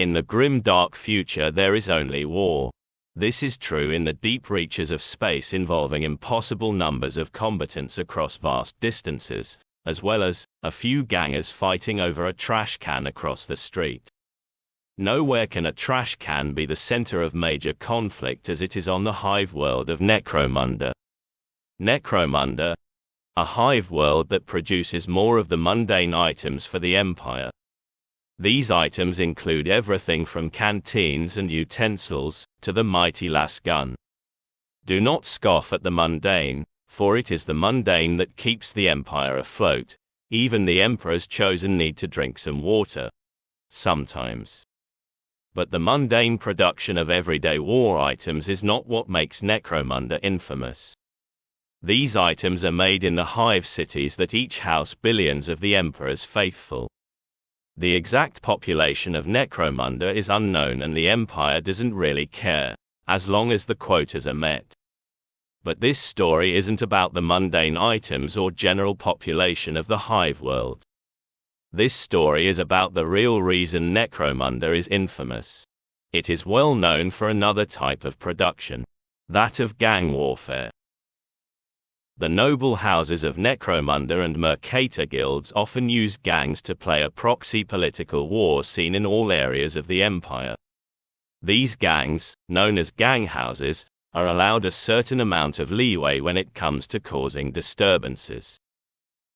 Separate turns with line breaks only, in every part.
In the grim dark future there is only war. This is true in the deep reaches of space involving impossible numbers of combatants across vast distances, as well as a few gangers fighting over a trash can across the street. Nowhere can a trash can be the center of major conflict as it is on the hive world of Necromunda. Necromunda, a hive world that produces more of the mundane items for the Empire. These items include everything from canteens and utensils to the mighty las gun. Do not scoff at the mundane, for it is the mundane that keeps the Empire afloat. Even the Emperor's chosen need to drink some water. Sometimes. But the mundane production of everyday war items is not what makes Necromunda infamous. These items are made in the hive cities that each house billions of the Emperor's faithful. The exact population of Necromunda is unknown and the Empire doesn't really care, as long as the quotas are met. But this story isn't about the mundane items or general population of the hive world. This story is about the real reason Necromunda is infamous. It is well known for another type of production, that of gang warfare. The noble houses of Necromunda and Mercator guilds often use gangs to play a proxy political war seen in all areas of the Empire. These gangs, known as gang houses, are allowed a certain amount of leeway when it comes to causing disturbances.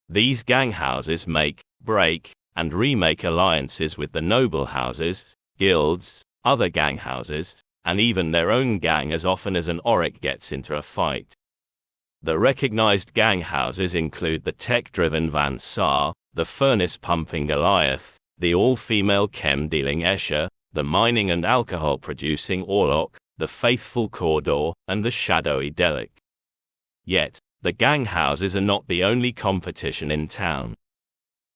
These gang houses make, break, and remake alliances with the noble houses, guilds, other gang houses, and even their own gang as often as an Auric gets into a fight. The recognized gang houses include the tech-driven Van Saar, the furnace-pumping Goliath, the all-female chem-dealing Escher, the mining and alcohol-producing Orlok, the faithful Cawdor, and the shadowy Delic. Yet, the gang houses are not the only competition in town.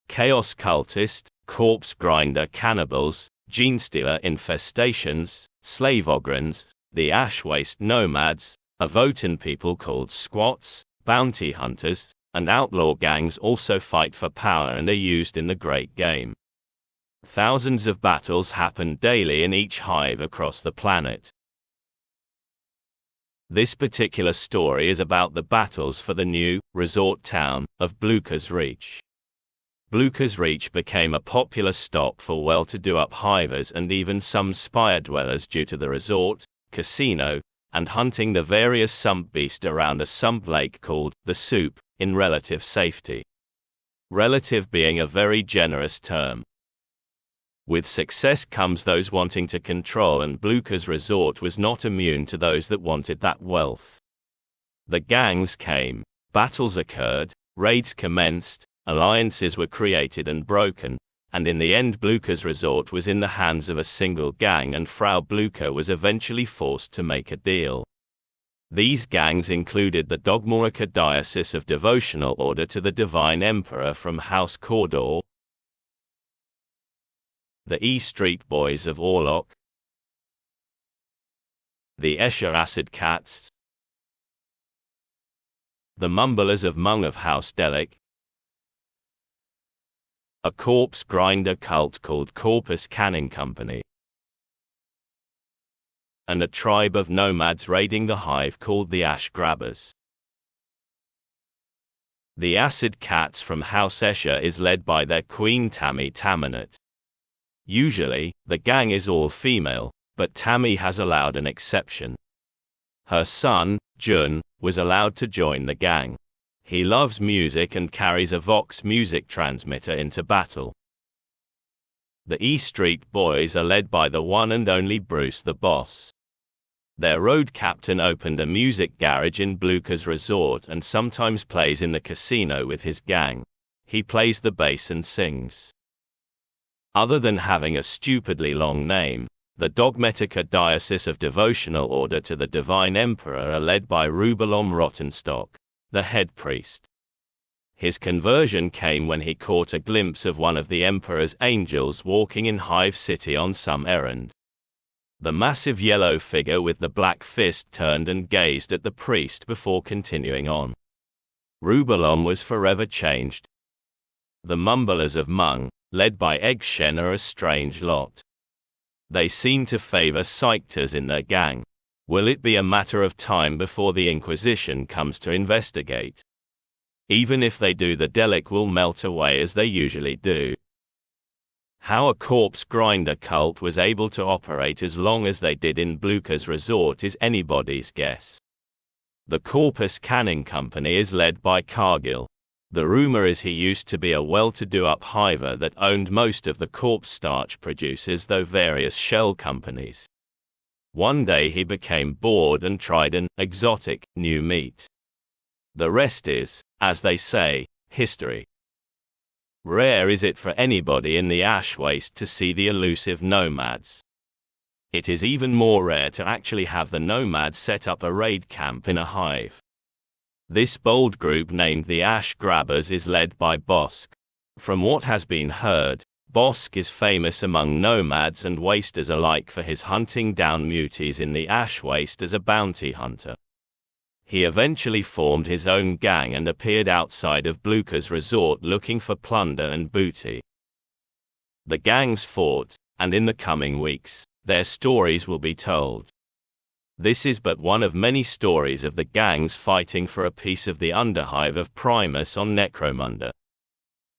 Chaos cultist, corpse grinder cannibals, genestealer infestations, slave ogrins, the ash waste nomads, a Votan people called squats, bounty hunters, and outlaw gangs also fight for power and are used in the Great Game. Thousands of battles happen daily in each hive across the planet. This particular story is about the battles for the new resort town of Blucher's Reach. Blucher's Reach became a popular stop for well-to-do uphivers and even some spire dwellers due to the resort, casino, and hunting the various sump beast around a sump lake called the Soup, in relative safety. Relative being a very generous term. With success comes those wanting to control, and Blucher's resort was not immune to those that wanted that wealth. The gangs came, battles occurred, raids commenced, alliances were created and broken, and in the end Blucher's resort was in the hands of a single gang and Frau Blucher was eventually forced to make a deal. These gangs included the Dogmorica Diocese of Devotional Order to the Divine Emperor from House Cawdor, the E Street Boys of Orlok, the Escher Acid Cats, the Mumblers of Mung of House Delic, a corpse grinder cult called Corpus Canning Company, and a tribe of nomads raiding the hive called the Ash Grabbers. The Acid Cats from House Escher is led by their queen Tammy Taminat. Usually, the gang is all female, but Tammy has allowed an exception. Her son, Jun, was allowed to join the gang. He loves music and carries a Vox music transmitter into battle. The E Street Boys are led by the one and only Bruce the Boss. Their road captain opened a music garage in Blucher's resort and sometimes plays in the casino with his gang. He plays the bass and sings. Other than having a stupidly long name, the Dogmetica Diocese of Devotional Order to the Divine Emperor are led by Rubalom Rottenstock, the head priest. His conversion came when he caught a glimpse of one of the Emperor's angels walking in Hive City on some errand. The massive yellow figure with the black fist turned and gazed at the priest before continuing on. Rubalom was forever changed. The Mumblers of Mung, led by Eggshen, are a strange lot. They seem to favor psychters in their gang. Will it be a matter of time before the Inquisition comes to investigate? Even if they do, the delic will melt away as they usually do. How a corpse grinder cult was able to operate as long as they did in Blucher's resort is anybody's guess. The Corpus Canning Company is led by Cargill. The rumor is he used to be a well-to-do uphiver that owned most of the corpse starch producers, though various shell companies. One day he became bored and tried an exotic new meat. The rest is, as they say, history. Rare is it for anybody in the ash waste to see the elusive nomads. It is even more rare to actually have the nomads set up a raid camp in a hive. This bold group named the Ash Grabbers is led by Bosk. From what has been heard, Bosk is famous among nomads and wasters alike for his hunting down muties in the ash waste as a bounty hunter. He eventually formed his own gang and appeared outside of Blucher's resort looking for plunder and booty. The gangs fought, and in the coming weeks, their stories will be told. This is but one of many stories of the gangs fighting for a piece of the Underhive of Primus on Necromunda.